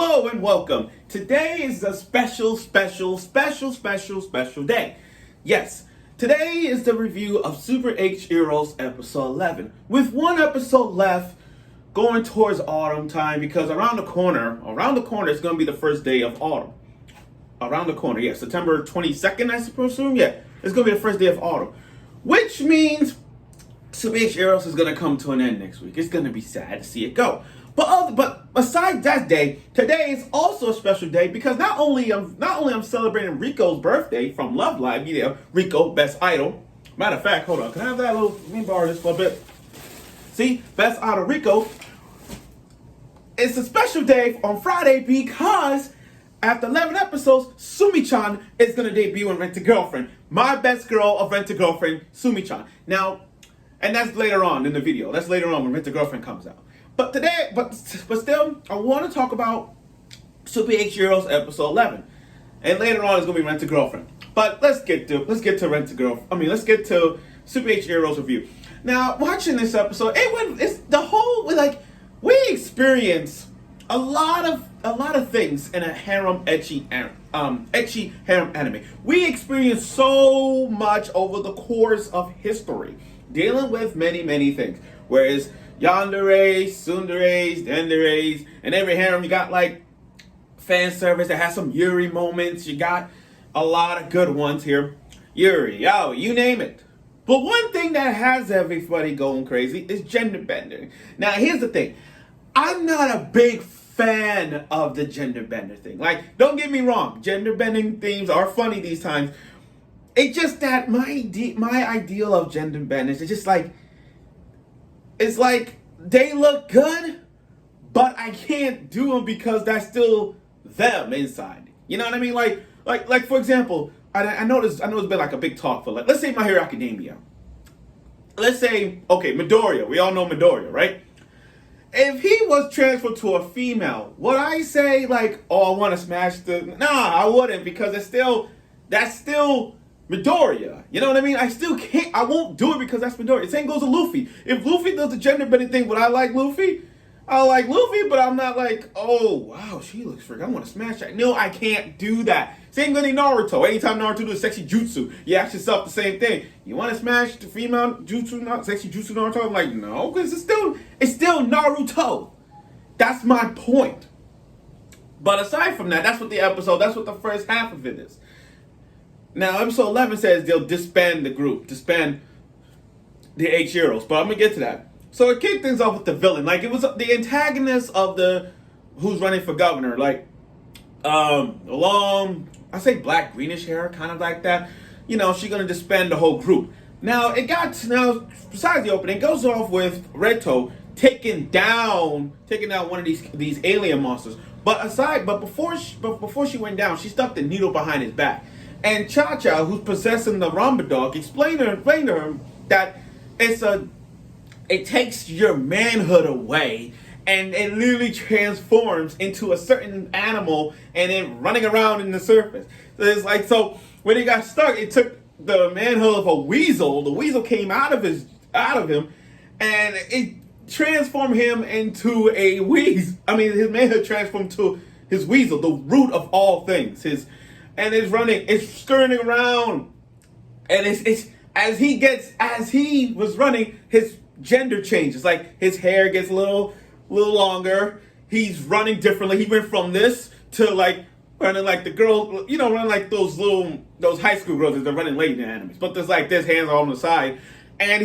Hello and welcome. Today is a special day. Yes, today is the review of Super HxEros episode 11. With one episode left, going towards autumn time because around the corner is going to be the first day of autumn. Around the corner, yeah, September 22nd, I suppose. Yeah, it's going to be the first day of autumn. Which means Super HxEros is going to come to an end next week. It's going to be sad to see it go. But besides that day, today is also a special day because not only I'm celebrating Rico's birthday from Love Live, Rico, Best Idol. Matter of fact, hold on, can I have that let me borrow this for a bit. See, Best Idol Rico. It's a special day on Friday because after 11 episodes, Sumi-chan is going to debut in Rent-A-Girlfriend. My best girl of Rent-A-Girlfriend, Sumi-chan. Now, and that's later on in the video. That's later on when Rent-A-Girlfriend comes out. But today, but still, I want to talk about Super HxEros episode 11, and later on it's gonna be Rent-A-Girlfriend. But let's get to Rent-A-Girlfriend. Let's get to Super HxEros review. Now, watching this episode, we experience a lot of things in a harem ecchi harem anime. We experience so much over the course of history, dealing with many things. Whereas yanderes, tsunderes, denderes, and every harem you got like fan service that has some Yuri moments. You got a lot of good ones here. Yuri, you name it. But one thing that has everybody going crazy is gender bending. Now here's the thing. I'm not a big fan of the gender bender thing. Like, don't get me wrong, gender bending themes are funny these times. It's just that my ideal of gender bending is just like, it's like they look good, but I can't do them because that's still them inside. You know what I mean? Like for example, I know it's been like a big talk for, like, let's say My Hero Academia. Let's say, okay, Midoriya. We all know Midoriya, right? If he was transferred to a female, would I say like, oh, I want to smash the? Nah, I wouldn't, because that's still Midoriya. You know what I mean? I still can't. I won't do it because that's Midoriya. Same goes to Luffy. If Luffy does the gender bending thing, would I like Luffy? I like Luffy, but I'm not like, oh wow, she looks freaking. I want to smash that. No, I can't do that. Same goes to Naruto. Anytime Naruto does sexy jutsu, you ask yourself the same thing. You want to smash the female jutsu, not sexy jutsu Naruto? I'm like, no, because it's still Naruto. That's my point. But aside from that, that's what the first half of it is. Now, episode 11 says they'll disband the group, disband the HxEros, but I'm going to get to that. So it kicked things off with the villain. Like, it was the antagonist of the who's running for governor. Like, long, I say black, greenish hair, kind of like that. You know, she's going to disband the whole group. Now, besides the opening, it goes off with Reto taking down one of these alien monsters. But before she went down, she stuck the needle behind his back. And Cha-Cha, who's possessing the Ramba dog, explained to her that it takes your manhood away, and it literally transforms into a certain animal, and then running around in the surface. So it's like, so when he got stuck, it took the manhood of a weasel. The weasel came out of him, and it transformed him into a weasel. I mean, his manhood transformed to his weasel, the root of all things. And it's skirting around, and it's as he was running, his gender changes. Like, his hair gets a little longer. He's running differently. He went from this to like running like the girl, running like those high school girls that they're running late in the animes. But there's like this, hands are on the side, and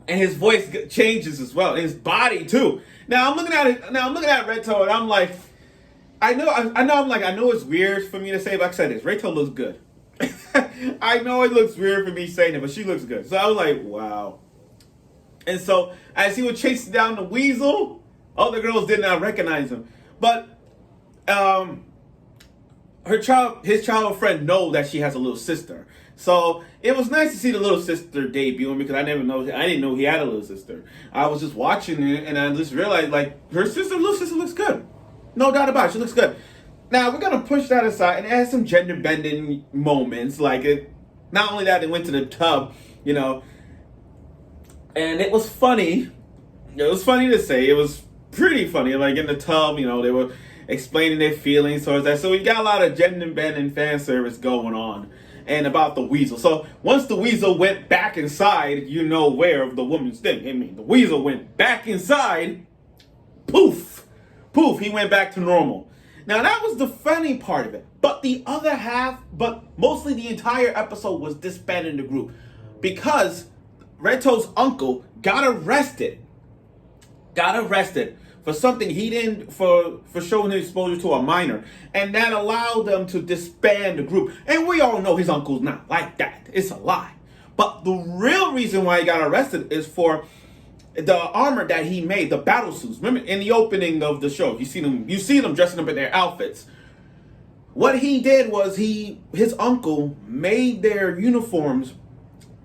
his voice changes as well, and his body too. Now I'm looking at it. Now I'm looking at Reto, and I'm like, I know it's weird for me to say, but like I said, Reto looks good. I know it looks weird for me saying it, but she looks good. So I was like, wow. And so as he was chasing down the weasel, other girls did not recognize him. But his childhood friend know that she has a little sister. So it was nice to see the little sister debuting, because I didn't know he had a little sister. I was just watching it, and I just realized, like, little sister looks good. No doubt about it, she looks good. Now, we're going to push that aside, and it has some gender bending moments. Like, not only that, they went to the tub, and it was funny. It was funny to say. It was pretty funny. Like, in the tub, explaining their feelings towards that. So we got a lot of gender bending fan service going on. And about the weasel. So once the weasel went back inside, you know where of the woman's thing. I mean, the weasel went back inside. Poof. Poof. He went back to normal. Now that was the funny part of it. But the other half, but mostly the entire episode was disbanding the group. Because Reto's uncle got arrested. For something he didn't, for showing his exposure to a minor. And that allowed them to disband the group. And we all know his uncle's not like that. It's a lie. But the real reason why he got arrested is for the armor that he made, the battle suits. Remember in the opening of the show, you see them dressing up in their outfits. What he did was his uncle made their uniforms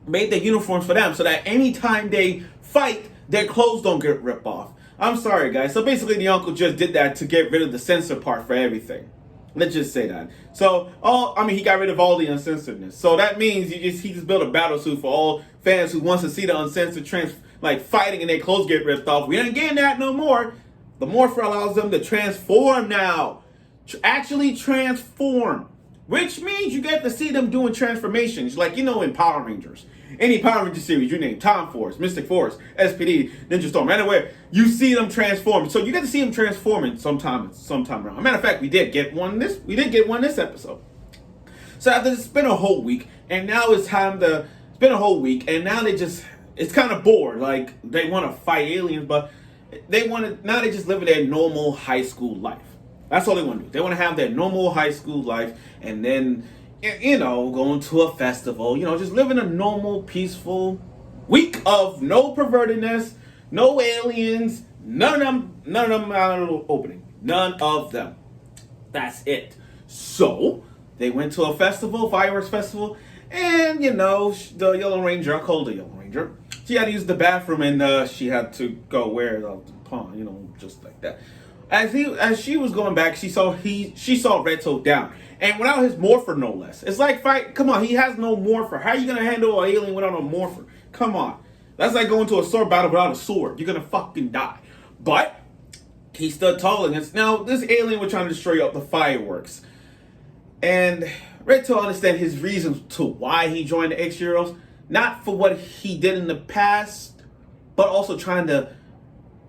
for them so that anytime they fight, their clothes don't get ripped off. I'm sorry, guys. So basically, the uncle just did that to get rid of the censor part for everything. Let's just say that. So, he got rid of all the uncensoredness. So that means he just built a battle suit for all fans who wants to see the uncensored fighting and their clothes get ripped off. We ain't getting that no more. The Morpher allows them to transform now. Actually transform. Which means you get to see them doing transformations. Like, in Power Rangers. Any Power Ranger series, you name Tom Force, Mystic Force, SPD, Ninja Storm, anywhere, you see them transform. So you get to see them transforming sometime around. As a matter of fact, we did get one this episode. So after it's been a whole week, and now it's been a whole week, and now it's kind of bored. Like, they want to fight aliens, but now they just living their normal high school life. That's all they want to do. They want to have their normal high school life, and then, going to a festival, just living a normal, peaceful week of no pervertedness, no aliens, none of them out of the opening. None of them. That's it. So, they went to a festival, fireworks festival, and, the Yellow Ranger, I called the Yellow Ranger, she had to use the bathroom, and she had to go where the pond, just like that. As she was going back, she saw Reto down. And without his morpher, no less. It's like come on, he has no morpher. How are you going to handle an alien without a morpher? Come on. That's like going to a sword battle without a sword. You're going to fucking die. But he stood tall against. Now, this alien was trying to destroy the fireworks. And Reto understand his reasons to why he joined the HxEros. Not for what he did in the past, but also trying to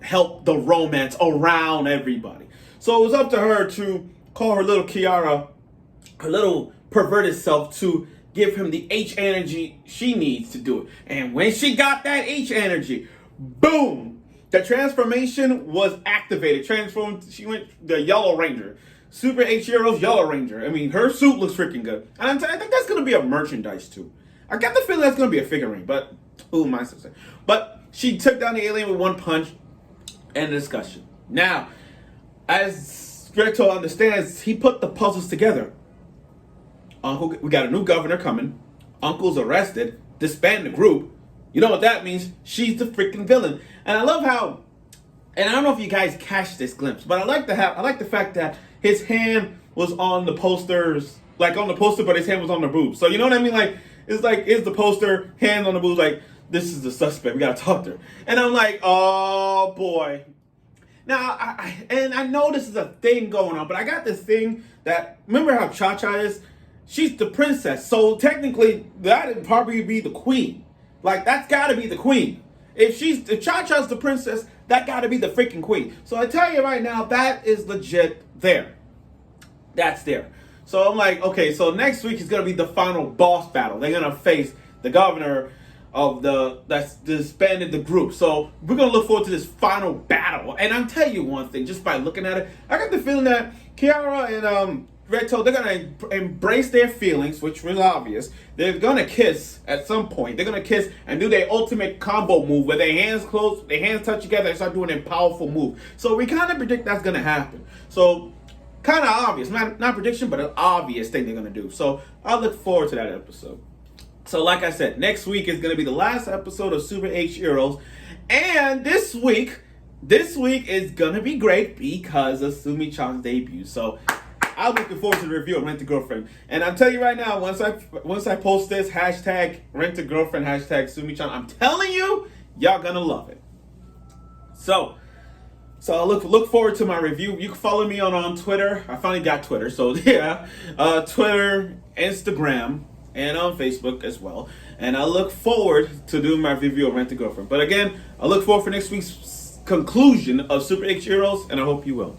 help the romance around everybody. So it was up to her to call her little Kiara, her little perverted self, to give him the H energy she needs to do it. And when she got that H energy, boom, the transformation was activated. She went the Yellow Ranger. Super HxEros Yellow Ranger. I mean, her suit looks freaking good. And I think that's going to be a merchandise too. I got the feeling that's going to be a figurine, but who am I to say? But she took down the alien with one punch. End of discussion. Now, as Reto understands, he put the puzzles together. We got a new governor coming. Uncle's arrested. Disband the group. You know what that means? She's the freaking villain. And I love how, and I don't know if you guys catch this glimpse, but I like the fact that his hand was on the posters, like on the poster, but his hand was on the boobs. So you know what I mean? It's the poster, hand on the boobs, like, this is the suspect. We gotta talk to her. And I'm like, oh boy. Now, I know this is a thing going on, but I got this thing that, remember how Cha-Cha is? She's the princess. So technically, that'd probably be the queen. Like, that's gotta be the queen. If Cha-Cha's the princess, that gotta be the freaking queen. So I tell you right now, that is legit there. That's there. So I'm like, okay, so next week is gonna be the final boss battle. They're gonna face the governor of that's disbanded the group. So we're gonna look forward to this final battle. And I'll tell you one thing, just by looking at it, I got the feeling that Kiara and Reto, they're gonna embrace their feelings, which was obvious. They're gonna kiss at some point. They're gonna kiss and do their ultimate combo move where their hands close, their hands touch together, and start doing a powerful move. So we kind of predict that's gonna happen. So kind of obvious, not prediction, but an obvious thing they're gonna do. So I look forward to that episode. So like I said, next week is going to be the last episode of Super HxEros. And this week is going to be great because of Sumi-chan's debut. So I'm looking forward to the review of Rent a Girlfriend. And I'm telling you right now, once I post this, hashtag Rent a Girlfriend, hashtag Sumi-chan, I'm telling you, y'all going to love it. So So I look forward to my review. You can follow me on Twitter. I finally got Twitter, so yeah, Twitter, Instagram, and on Facebook as well. And I look forward to doing my review of Rent a Girlfriend. But again, I look forward for next week's conclusion of Super HxEros, and I hope you will.